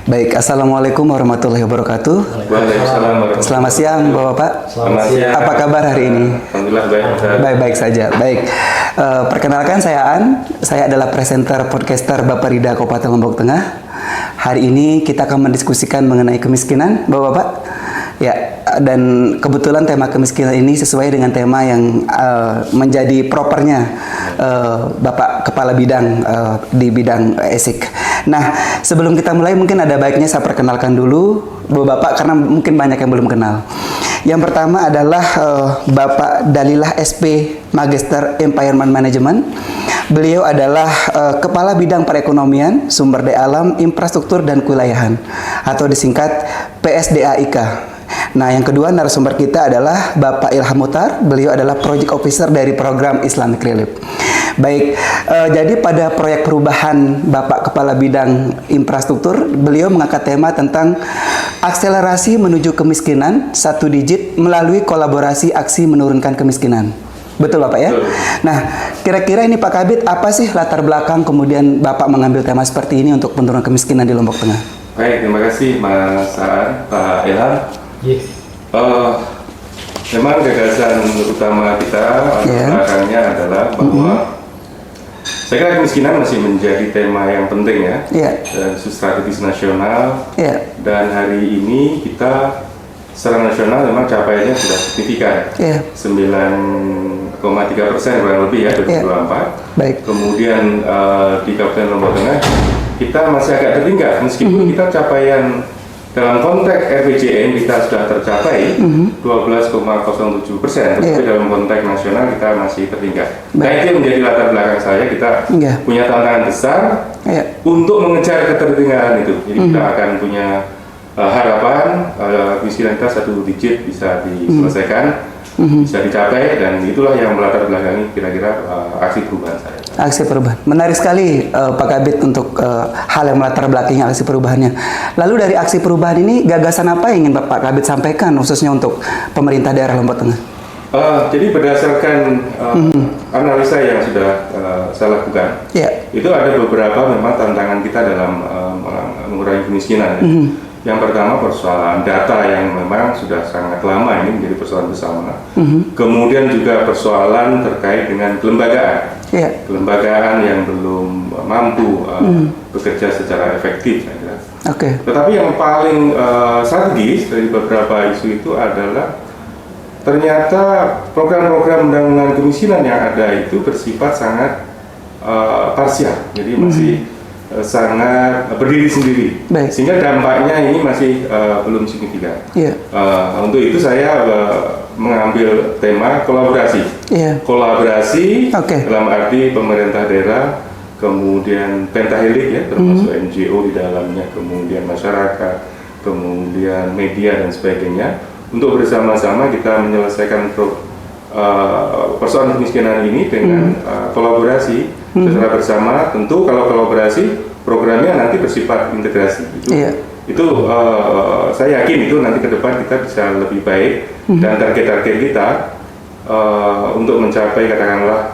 Baik, Assalamualaikum warahmatullahi wabarakatuh. Waalaikumsalam warahmatullahi Selamat siang, Bapak-Bapak. Selamat siang. Apa kabar hari ini? Alhamdulillah baik. Baik-baik saja. Baik. Perkenalkan saya An. Saya adalah presenter podcaster Bapak Rida Kabupaten Lombok Tengah. Hari ini kita akan mendiskusikan mengenai kemiskinan, Bapak-Bapak. Ya, dan kebetulan tema kemiskinan ini sesuai dengan tema yang menjadi propernya Bapak Kepala Bidang di bidang ESIK. Nah, sebelum kita mulai mungkin ada baiknya saya perkenalkan dulu Bapak karena mungkin banyak yang belum kenal. Yang pertama adalah Bapak Dalilah SP Magister Environment Management. Beliau adalah Kepala Bidang Perekonomian, Sumber Daya Alam, Infrastruktur dan Kewilayahan atau disingkat PSDAIK. Nah, yang kedua narasumber kita adalah Bapak Ilham Mutar. Beliau adalah Project Officer dari program Islamic Relief. Baik, jadi pada proyek perubahan Bapak Kepala Bidang Infrastruktur, beliau mengangkat tema tentang akselerasi menuju kemiskinan 1 digit melalui kolaborasi aksi menurunkan kemiskinan. Betul Bapak ya? Betul. Nah, kira-kira ini Pak Kabid, apa sih latar belakang kemudian Bapak mengambil tema seperti ini untuk penurunan kemiskinan di Lombok Tengah? Baik, terima kasih Mas Aan, Pak Ilham. Memang gagasan utama kita belakangnya adalah bahwa saya kira kemiskinan masih menjadi tema yang penting ya, dan isu strategis nasional. Dan hari ini kita secara nasional memang capaiannya sudah signifikan, 9,3% kurang lebih ya 2024. Baik. Kemudian di Kabupaten Lombok Tengah kita masih agak tertinggal meskipun kita capaian dalam konteks RPJM kita sudah tercapai 12,07%, tapi dalam konteks nasional kita masih tertinggal. Nah, itu yang menjadi latar belakang saya, kita punya tantangan besar untuk mengejar ketertinggalan itu. Jadi kita akan punya harapan kemiskinan kita 1 digit bisa diselesaikan, bisa dicapai, dan itulah yang melatar belakangi kira-kira aksi perubahan saya. Aksi perubahan. Menarik sekali Pak Kabid untuk hal yang melatar belakangi aksi perubahannya. Lalu dari aksi perubahan ini gagasan apa yang ingin Pak Kabid sampaikan khususnya untuk pemerintah daerah Lombok Tengah? Jadi berdasarkan analisa yang sudah saya lakukan, itu ada beberapa memang tantangan kita dalam mengurangi kemiskinan. Yang pertama persoalan data yang memang sudah sangat lama ini menjadi persoalan bersama. Kemudian juga persoalan terkait dengan kelembagaan. Kelembagaan yang belum mampu bekerja secara efektif, saya kira. Tetapi yang paling strategis dari beberapa isu itu adalah ternyata program-program penanggulangan kemiskinan yang ada itu bersifat sangat parsial, jadi masih sangat berdiri sendiri, sehingga dampaknya ini masih belum signifikan. Untuk itu saya mengambil tema kolaborasi. Kolaborasi dalam arti pemerintah daerah, kemudian pentahelik ya, termasuk NGO di dalamnya, kemudian masyarakat, kemudian media dan sebagainya, untuk bersama-sama kita menyelesaikan persoalan kemiskinan ini dengan kolaborasi secara bersama. Tentu kalau kolaborasi programnya nanti bersifat integrasi itu saya yakin itu nanti ke depan kita bisa lebih baik, dan target-target kita untuk mencapai katakanlah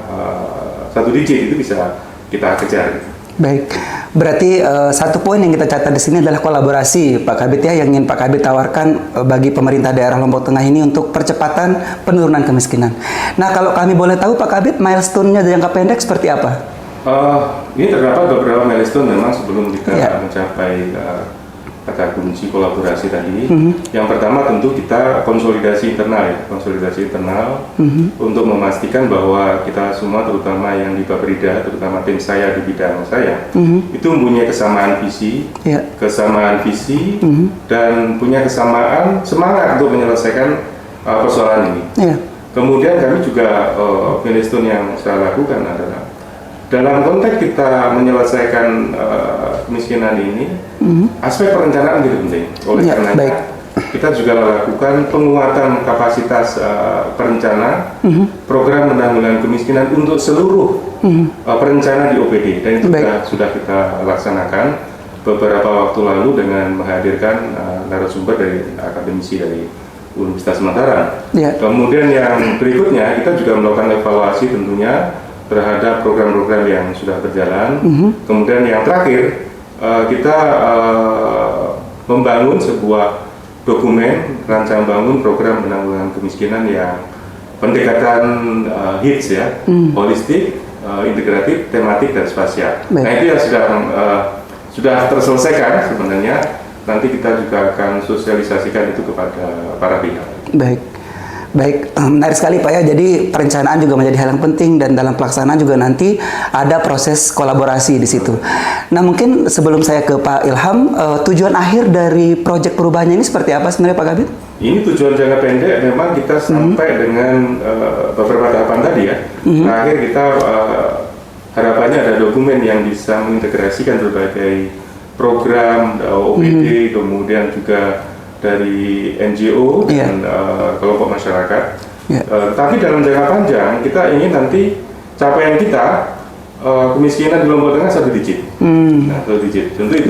1 digit itu bisa kita kejar. Baik, berarti satu poin yang kita catat di sini adalah kolaborasi Pak Kabid ya, yang ingin Pak Kabid tawarkan bagi pemerintah daerah Lombok Tengah ini untuk percepatan penurunan kemiskinan. Nah, kalau kami boleh tahu Pak Kabid, milestone-nya jangka pendek seperti apa? Ini terdapat beberapa milestone memang sebelum kita mencapai kata kunci kolaborasi tadi. Yang pertama tentu kita konsolidasi internal ya, untuk memastikan bahwa kita semua, terutama yang di Baperida, terutama tim saya di bidang saya, itu mempunyai kesamaan visi, dan punya kesamaan semangat untuk menyelesaikan persoalan ini. Kemudian kami juga milestone yang saya lakukan adalah dalam konteks kita menyelesaikan kemiskinan ini, aspek perencanaan menjadi penting. Oleh karena kita juga lakukan penguatan kapasitas perencana program penanggulangan kemiskinan untuk seluruh perencana di OPD, dan itu sudah kita laksanakan beberapa waktu lalu dengan menghadirkan narasumber dari akademisi dari Universitas Mataram. Kemudian yang berikutnya kita juga melakukan evaluasi tentunya terhadap program-program yang sudah berjalan. Kemudian yang terakhir kita membangun sebuah dokumen rancangan bangun program penanggulangan kemiskinan yang pendekatan HITS ya, holistik, integratif, tematik dan spasial. Nah itu yang sudah terselesaikan sebenarnya. Nanti kita juga akan sosialisasikan itu kepada para pihak. Baik, menarik sekali Pak ya. Jadi perencanaan juga menjadi hal yang penting dan dalam pelaksanaan juga nanti ada proses kolaborasi di situ. Nah mungkin sebelum saya ke Pak Ilham, tujuan akhir dari proyek perubahannya ini seperti apa sebenarnya Pak Kabid? Ini tujuan jangka pendek memang kita sampai dengan beberapa tahapan tadi ya. Terakhir kita harapannya ada dokumen yang bisa mengintegrasikan berbagai program OPD, kemudian juga dari NGO dan kelompok masyarakat. Tapi dalam jangka panjang kita ingin nanti capaian kita kemiskinan di Lombok Tengah 1 digit. Nah, 1 digit. Tentu itu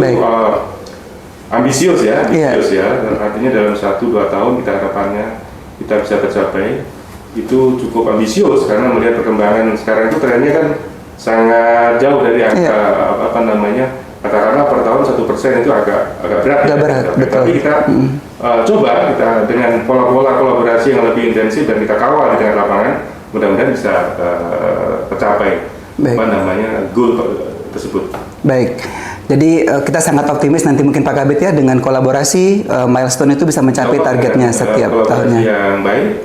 ambisius ya. Artinya dalam 1-2 tahun kita harapannya kita bisa tercapai. Itu cukup ambisius karena melihat perkembangan sekarang itu trennya kan sangat jauh dari angka katakanlah per tahun 1% itu agak berat. Tapi kita coba kita dengan pola-pola kolaborasi yang lebih intensif dan kita kawal di tengah lapangan, mudah-mudahan bisa tercapai goal tersebut. Baik. Jadi kita sangat optimis nanti mungkin Pak Kabid ya dengan kolaborasi milestone itu bisa mencapai targetnya setiap tahunnya. Yang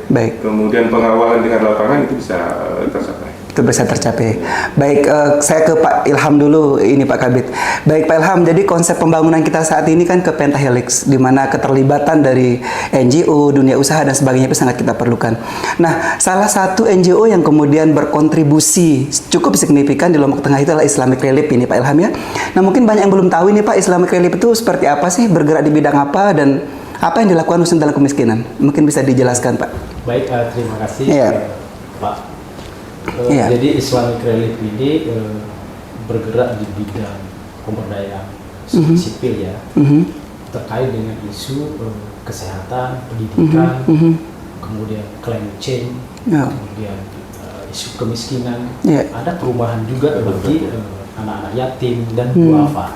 baik. Kemudian pengawalan dengan lapangan itu bisa tercapai. Baik, saya ke Pak Ilham dulu ini Pak Kabid. Baik Pak Ilham, jadi konsep pembangunan kita saat ini kan ke pentahelix, di mana keterlibatan dari NGO, dunia usaha dan sebagainya itu sangat kita perlukan. Nah, salah satu NGO yang kemudian berkontribusi cukup signifikan di Lombok Tengah itu adalah Islamic Relief ini Pak Ilham ya. Nah, mungkin banyak yang belum tahu ini Pak, Islamic Relief itu seperti apa sih, bergerak di bidang apa dan apa yang dilakukan khusus dalam kemiskinan? Mungkin bisa dijelaskan Pak. Baik, terima kasih Pak. Jadi Islamic Relief ini bergerak di bidang pemberdayaan sipil ya, terkait dengan isu kesehatan, pendidikan, kemudian climate change, kemudian isu kemiskinan, ada perumahan juga bagi anak-anak yatim dan duafa,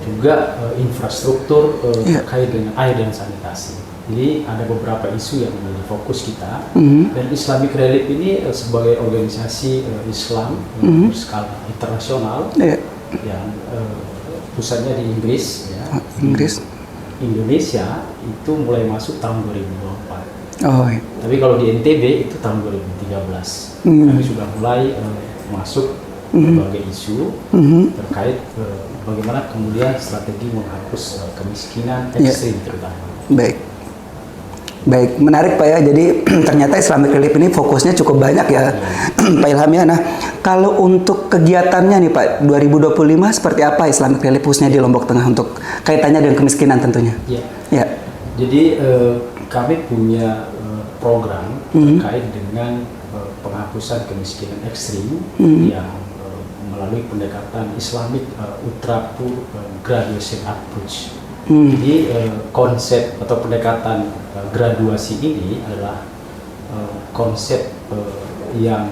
juga infrastruktur terkait dengan air dan sanitasi. Jadi ada beberapa isu yang menjadi fokus kita, dan Islamic Relief ini sebagai organisasi Islam berskala internasional yang pusatnya di Inggris ya. Indonesia itu mulai masuk tahun 2024. Tapi kalau di NTB itu tahun 2013. Kami sudah mulai masuk berbagai isu terkait bagaimana kemudian strategi menghapus kemiskinan ekstrim terutama. Baik, menarik Pak ya. Jadi ternyata Islamic Relief ini fokusnya cukup banyak ya, Pak Ilham ya. Nah, kalau untuk kegiatannya nih Pak, 2025 seperti apa Islamic Relief khususnya di Lombok Tengah untuk kaitannya dengan kemiskinan tentunya? Jadi kami punya program terkait dengan penghapusan kemiskinan ekstrim yang melalui pendekatan Islamic Utrapur Graduation Approach. Jadi konsep atau pendekatan graduasi ini adalah konsep yang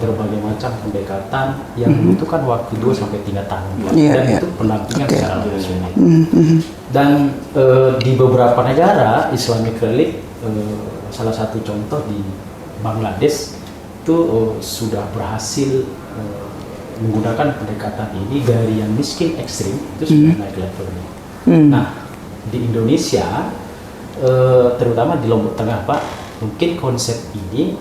berbagai macam pendekatan yang membutuhkan waktu 2-3 tahun dan itu pendampingan secara langsung. Dan di beberapa negara Islamic Relief, salah satu contoh di Bangladesh itu sudah berhasil menggunakan pendekatan ini dari yang miskin ekstrim itu sudah naik levelnya. Nah, di Indonesia, terutama di Lombok Tengah Pak, mungkin konsep ini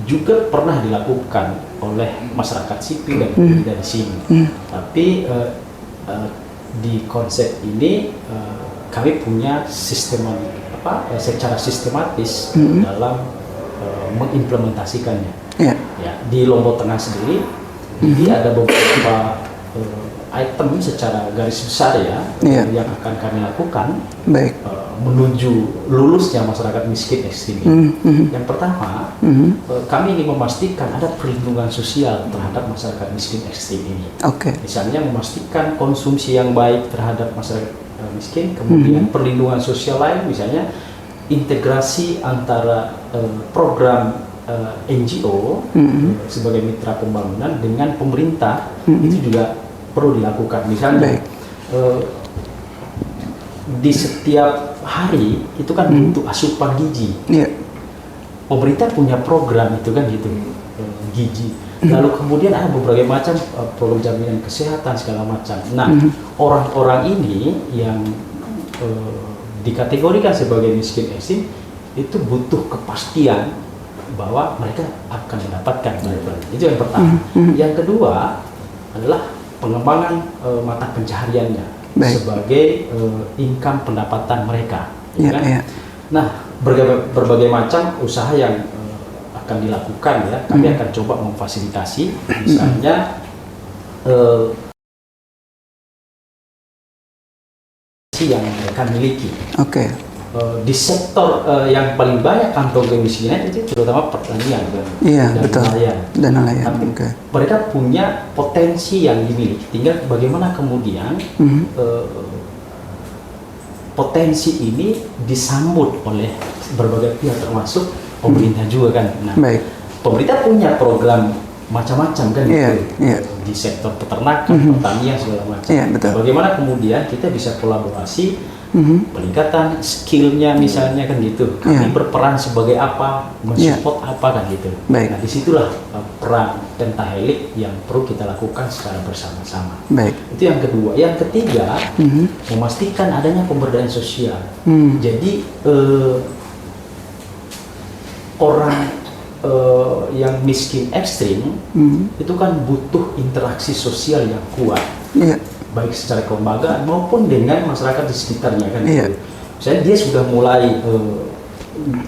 juga pernah dilakukan oleh masyarakat sipil dan dari sini. Tapi di konsep ini kami punya secara sistematis dalam mengimplementasikannya. Ya, di Lombok Tengah sendiri, jadi ada beberapa item secara garis besar ya yang akan kami lakukan menuju lulusnya masyarakat miskin ekstrim ini. Yang pertama, kami ingin memastikan ada perlindungan sosial terhadap masyarakat miskin ekstrim ini. Misalnya memastikan konsumsi yang baik terhadap masyarakat miskin, kemudian perlindungan sosial lain, misalnya integrasi antara program NGO sebagai mitra pembangunan dengan pemerintah itu juga perlu dilakukan. Misalnya di setiap hari itu kan butuh asupan gizi. Pemerintah punya program itu kan gitu, gizi. Lalu kemudian ada berbagai macam program jaminan kesehatan segala macam. Nah, orang-orang ini yang dikategorikan sebagai miskin ekstrim itu butuh kepastian bahwa mereka akan mendapatkan bantuan. Itu yang pertama. Yang kedua adalah pengembangan mata pencahariannya sebagai income pendapatan mereka. Kan? Nah, berbagai macam usaha yang akan dilakukan ya, kami akan coba memfasilitasi, misalnya yang mereka miliki. Di sektor yang paling banyak kantong kemiskinan itu terutama pertanian dan nelayan. Mereka punya potensi yang dimiliki, tinggal bagaimana kemudian potensi ini disambut oleh berbagai pihak termasuk pemerintah juga kan. Nah, pemerintah punya program macam-macam kan di sektor peternakan, pertanian segala macam. Bagaimana kemudian kita bisa kolaborasi, peningkatan skillnya misalnya kan gitu. Kami berperan sebagai apa, mensupport apa kan gitu. Nah, disitulah peran pentahelix yang perlu kita lakukan secara bersama-sama. Itu yang kedua. Yang ketiga, memastikan adanya pemberdayaan sosial. Jadi orang yang miskin ekstrim itu kan butuh interaksi sosial yang kuat, baik secara kelembagaan maupun dengan masyarakat di sekitarnya kan. Misalnya dia sudah mulai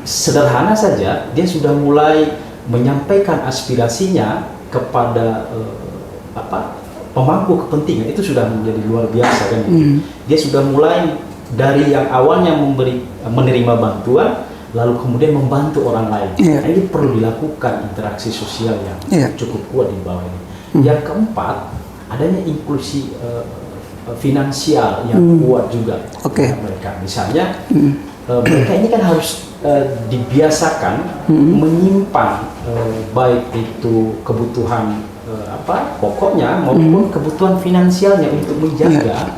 sederhana saja, dia sudah mulai menyampaikan aspirasinya kepada pemangku kepentingan, itu sudah menjadi luar biasa kan. Dia sudah mulai dari yang awalnya menerima bantuan, lalu kemudian membantu orang lain. Nah, ini perlu dilakukan interaksi sosial yang cukup kuat di bawah ini. Yang keempat, adanya inklusi finansial yang kuat juga mereka. Misalnya mereka ini kan harus dibiasakan menyimpan baik itu kebutuhan pokoknya maupun kebutuhan finansialnya untuk menjaga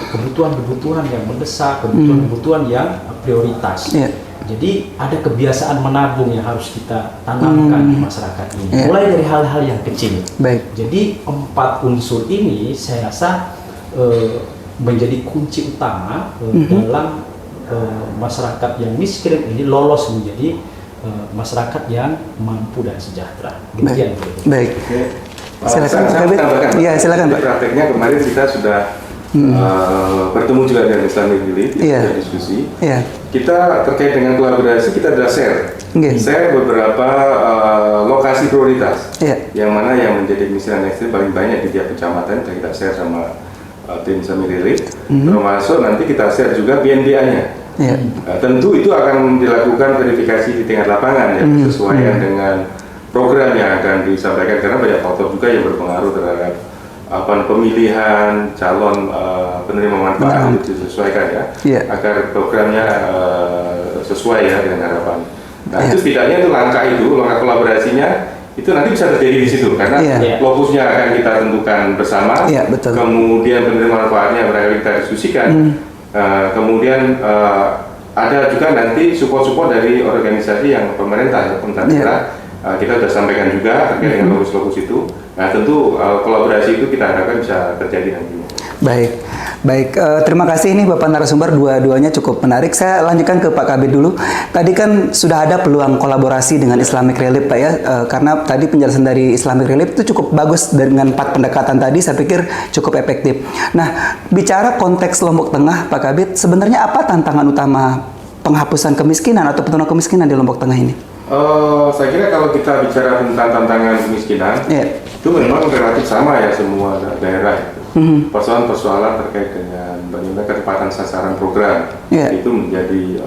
kebutuhan-kebutuhan yang mendesak, kebutuhan-kebutuhan yang prioritas. Jadi ada kebiasaan menabung yang harus kita tanamkan di masyarakat ini. Mulai dari hal-hal yang kecil. Jadi 4 unsur ini saya rasa menjadi kunci utama dalam masyarakat yang miskin ini lolos menjadi masyarakat yang mampu dan sejahtera. Demikian. Silakan. Iya, silakan Pak. Prakteknya kemarin kita sudah bertemu juga dengan Islamic Relief, kita diskusi. Kita terkait dengan kolaborasi, kita sudah share beberapa lokasi prioritas, yang mana yang menjadi kemiskinan ekstrim paling banyak di tiap kecamatan. Kita share sama tim Islamic Relief, termasuk nanti kita share juga PNBA-nya. Tentu itu akan dilakukan verifikasi di tingkat lapangan ya, sesuai dengan program yang akan disampaikan, karena banyak faktor juga yang berpengaruh terhadap pemilihan calon penerima manfaat itu disesuaikan agar programnya sesuai dengan harapan. Nah, itu setidaknya itu langkah kolaborasinya itu nanti bisa terjadi di situ, karena lokusnya akan kita tentukan bersama. Kemudian penerima manfaatnya barangkali kita diskusikan. Kemudian ada juga nanti support dari organisasi yang pemerintah daerah. Kita sudah sampaikan juga terkait dengan lokus-lokus itu. Nah, tentu kolaborasi itu kita harapkan bisa terjadi nantinya. Baik. Terima kasih ini Bapak narasumber, dua-duanya cukup menarik. Saya lanjutkan ke Pak Kabid dulu. Tadi kan sudah ada peluang kolaborasi dengan Islamic Relief Pak ya, karena tadi penjelasan dari Islamic Relief itu cukup bagus dengan 4 pendekatan tadi, saya pikir cukup efektif. Nah, bicara konteks Lombok Tengah Pak Kabid, sebenarnya apa tantangan utama penghapusan kemiskinan atau penurunan kemiskinan di Lombok Tengah ini? Saya kira kalau kita bicara tentang tantangan kemiskinan, itu memang relatif sama ya semua daerah. Persoalan-persoalan terkait dengan bagaimana ketepatan sasaran program itu menjadi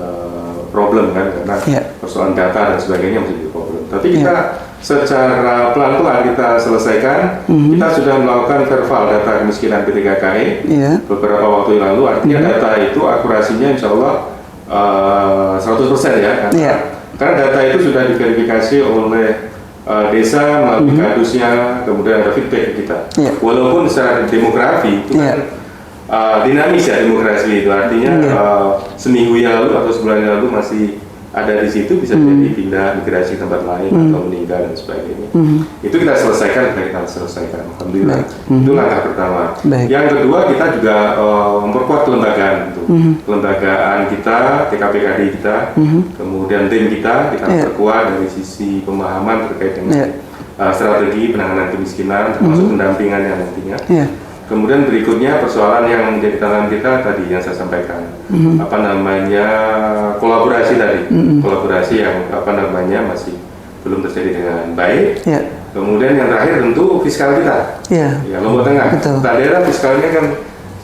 problem kan, karena persoalan data dan sebagainya menjadi problem. Tapi kita secara pelan-pelan kita selesaikan. Kita sudah melakukan verbal data kemiskinan P3KE beberapa waktu yang lalu. Artinya data itu akurasinya insya Allah 100% ya. Karena data itu sudah diverifikasi oleh desa melalui kadusnya, kemudian ada feedback ke kita. Walaupun secara demografi itu kan dinamis ya demokrasi itu, artinya seminggu yang lalu atau sebulan yang lalu masih ada di situ, bisa jadi pindah migrasi tempat lain atau meninggal dan sebagainya. Itu kita selesaikan, alhamdulillah. Itu langkah pertama. Yang kedua, kita juga memperkuat kelembagaan itu. Kelembagaan kita, TKPKD kita, kemudian tim kita perkuat dari sisi pemahaman terkait dengan strategi penanganan kemiskinan, termasuk pendampingannya nantinya. Kemudian berikutnya persoalan yang menjadi tantangan kita tadi yang saya sampaikan, kolaborasi tadi, kolaborasi yang masih belum terjadi dengan baik. Kemudian yang terakhir tentu fiskal kita, ya Lombok Tengah, daerah fiskalnya kan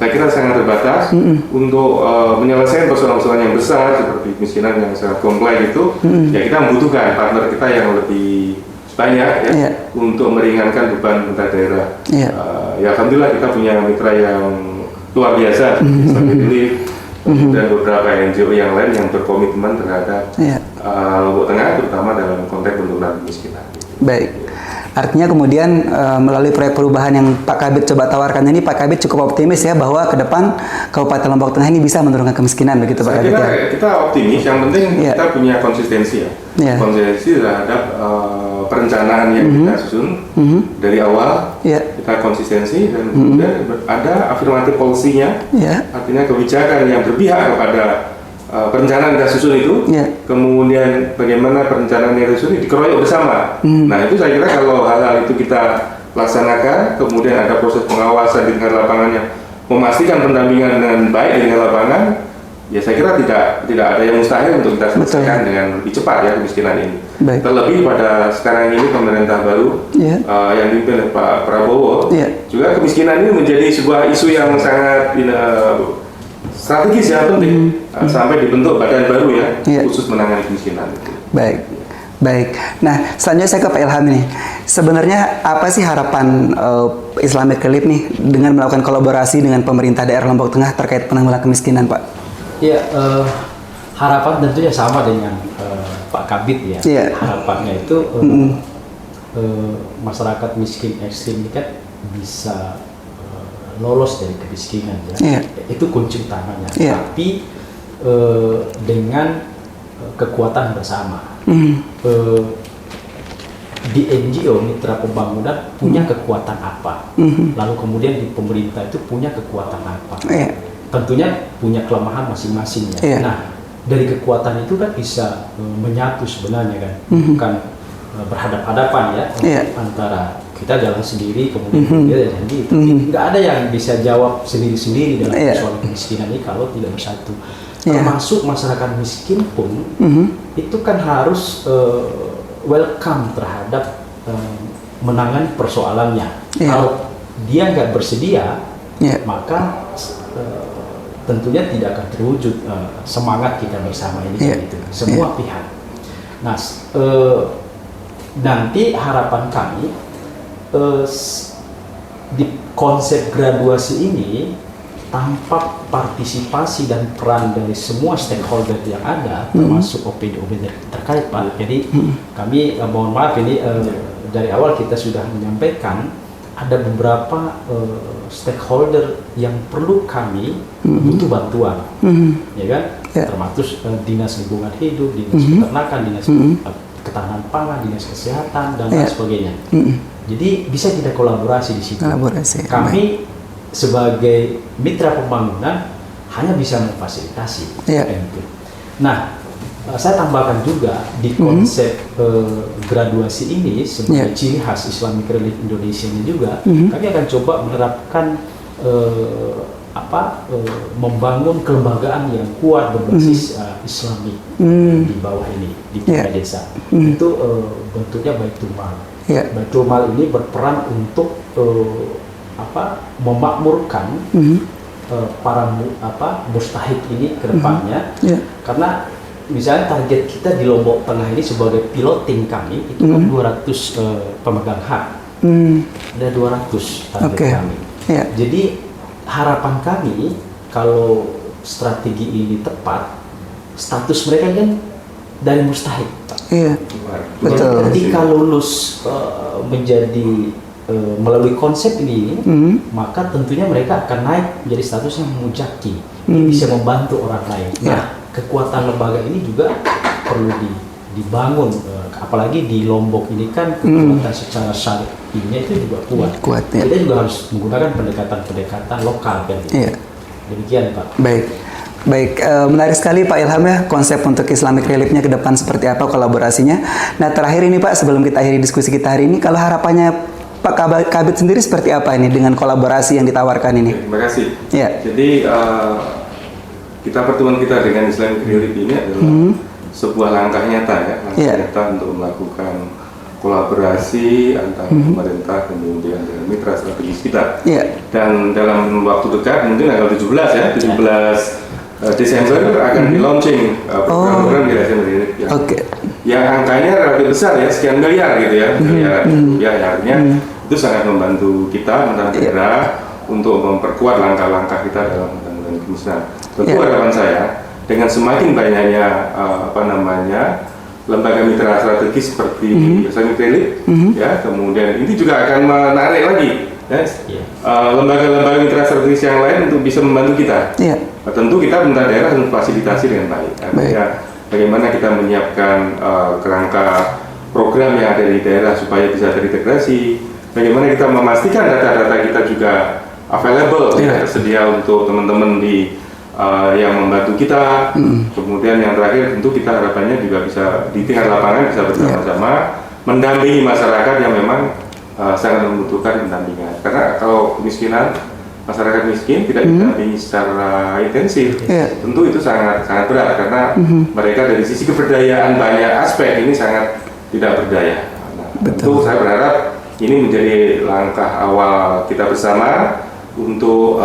saya kira sangat terbatas untuk menyelesaikan persoalan-persoalan yang besar seperti kemiskinan yang sangat kompleks itu. Ya kita membutuhkan partner kita yang lebih banyak untuk meringankan beban pemerintah daerah. Ya alhamdulillah kita punya mitra yang luar biasa, dan beberapa NGO yang lain yang berkomitmen terhadap Lombok Tengah, terutama dalam konteks penurunan kemiskinan. Baik. Artinya kemudian melalui proyek perubahan yang Pak Kabid coba tawarkan ini, Pak Kabid cukup optimis ya bahwa ke depan Kabupaten Lombok Tengah ini bisa menurunkan kemiskinan, begitu Pak Kabid? Kita optimis, yang penting kita punya konsistensi ya. Konsistensi terhadap perencanaan yang kita susun dari awal, kita konsistensi dan kemudian ada afirmatif policy-nya, artinya kebijakan yang berpihak kepada perencanaan kita susun itu, kemudian bagaimana perencanaan yang susun itu dikeroyok bersama. Nah itu saya kira kalau hal-hal itu kita laksanakan, kemudian ada proses pengawasan di tingkat lapangannya, memastikan pendampingan dengan baik di tingkat lapangan, ya saya kira tidak ada yang mustahil untuk kita selesaikan dengan lebih cepat ya kemiskinan ini. Terlebih pada sekarang ini pemerintah baru yang dipimpin oleh Pak Prabowo, juga kemiskinan ini menjadi sebuah isu yang sangat strategis ya, penting sampai dibentuk badan baru ya khusus menangani kemiskinan. Baik. Nah, selanjutnya saya ke Pak Ilham nih. Sebenarnya apa sih harapan Islamic Relief nih dengan melakukan kolaborasi dengan pemerintah daerah Lombok Tengah terkait penanggulangan kemiskinan, Pak? Ya, harapan tentunya sama dengan Pak Kabid ya. Harapannya itu masyarakat miskin ekstrim ini kan bisa lolos dari kemiskinan ya. Itu kunci utamanya. Tapi dengan kekuatan bersama. Di NGO mitra pembangunan punya kekuatan apa? Lalu kemudian di pemerintah itu punya kekuatan apa? Tentunya punya kelemahan masing-masing ya. Nah, dari kekuatan itu kan bisa menyatu sebenarnya kan. Bukan berhadap-hadapan ya antara kita jalan sendiri kemudian dia jalan sendiri. Nggak ada yang bisa jawab sendiri-sendiri dalam persoalan kemiskinan ini kalau tidak bersatu. Termasuk masyarakat miskin pun itu kan harus welcome terhadap menangani persoalannya. Kalau dia nggak bersedia, maka tentunya tidak akan terwujud semangat kita bersama ini gitu. Semua pihak. Nah, nanti harapan kami di konsep graduasi ini tanpa partisipasi dan peran dari semua stakeholder yang ada, termasuk OPD terkait Pak. Jadi kami mohon maaf ini dari awal kita sudah menyampaikan ada beberapa stakeholder yang perlu kami butuh bantuan, ya kan? Termasuk dinas lingkungan hidup, dinas peternakan, dinas ketahanan pangan, dinas kesehatan dan lain sebagainya. Jadi bisa kita kolaborasi di situ. Kami sebagai mitra pembangunan hanya bisa memfasilitasi. Nah, saya tambahkan juga di konsep graduasi ini sebagai ciri khas Islamic Relief Indonesia ini juga, kami akan coba menerapkan membangun kelembagaan yang kuat berbasis Islami di bawah ini di tingkat desa. Itu bentuknya Baitul Mal. Baitul Mal ini berperan untuk memakmurkan para mustahik ini ke depannya, karena misalnya target kita di Lombok Tengah ini sebagai piloting kami itu kan 200 pemegang hak, ada 200 target kami. Jadi harapan kami kalau strategi ini tepat, status mereka kan dari mustahik, Pak. Iya. Betul. Ketika lulus menjadi melalui konsep ini, maka tentunya mereka akan naik menjadi statusnya mujaki, bisa membantu orang lain. Nah, kekuatan lembaga ini juga perlu dibangun, apalagi di Lombok ini kan kekuatan secara syar'inya itu juga kuat. Kita juga harus menggunakan pendekatan lokal kan. Gitu. Demikian Pak. Baik, menarik sekali Pak Ilham ya konsep untuk Islamic Relief-nya ke depan seperti apa kolaborasinya. Nah terakhir ini Pak, sebelum kita akhiri diskusi kita hari ini, kalau harapannya Pak Kabid sendiri seperti apa ini dengan kolaborasi yang ditawarkan ini? Terima kasih. Ya. Jadi pertemuan kita dengan Islamic Relief ini adalah sebuah langkah nyata ya, nyata untuk melakukan kolaborasi antara pemerintah kemudian dengan mitra strategis kita. Dan dalam waktu dekat, mungkin tanggal 17 Desember akan di launching program-program di Islamic Relief yang angkanya relatif besar ya, sekian miliar gitu ya, miliar rupiah, artinya itu sangat membantu kita pemerintah daerah untuk memperkuat langkah-langkah kita dalam menanggulangi kemiskinan. Tentu harapan saya dengan semakin banyaknya lembaga mitra strategis seperti Islamic Relief ya, kemudian ini juga akan menarik lagi lembaga-lembaga mitra strategis yang lain untuk bisa membantu kita. Tentu kita pemerintah daerah harus fasilitasi dengan baik. Artinya bagaimana kita menyiapkan kerangka program yang ada di daerah supaya bisa terintegrasi. Bagaimana kita memastikan data-data kita juga available, tersedia untuk teman-teman yang membantu kita. Kemudian yang terakhir tentu kita harapannya juga bisa di tingkat lapangan bisa bersama-sama mendampingi masyarakat yang memang sangat membutuhkan pendampingan. Karena kalau kemiskinan, masyarakat miskin tidak didampingi secara intensif, tentu itu sangat berat karena mereka dari sisi keberdayaan banyak aspek ini sangat tidak berdaya. Tentu saya berharap ini menjadi langkah awal kita bersama untuk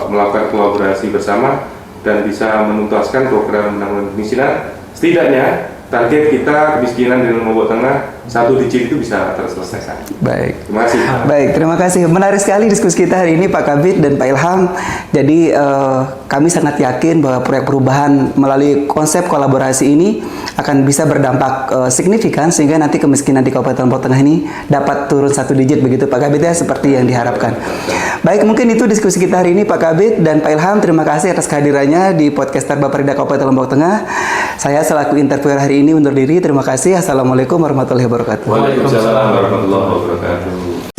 melakukan kolaborasi bersama dan bisa menuntaskan program penanggulangan kemiskinan. Setidaknya target kita kemiskinan di Lombok Tengah 1 digit itu bisa terselesaikan. Baik. Terima kasih. Baik, terima kasih. Menarik sekali diskusi kita hari ini Pak Kabid dan Pak Ilham. Jadi kami sangat yakin bahwa proyek perubahan melalui konsep kolaborasi ini akan bisa berdampak signifikan sehingga nanti kemiskinan di Kabupaten Lombok Tengah ini dapat turun 1 digit begitu Pak Kabid ya, seperti yang diharapkan. Baik, mungkin itu diskusi kita hari ini Pak Kabid dan Pak Ilham. Terima kasih atas kehadirannya di podcaster Baparida Kabupaten Lombok Tengah. Saya selaku interviewer hari ini undur diri. Terima kasih. Assalamualaikum warahmatullahi wabarakatuh. Waalaikumsalam warahmatullahi wabarakatuh.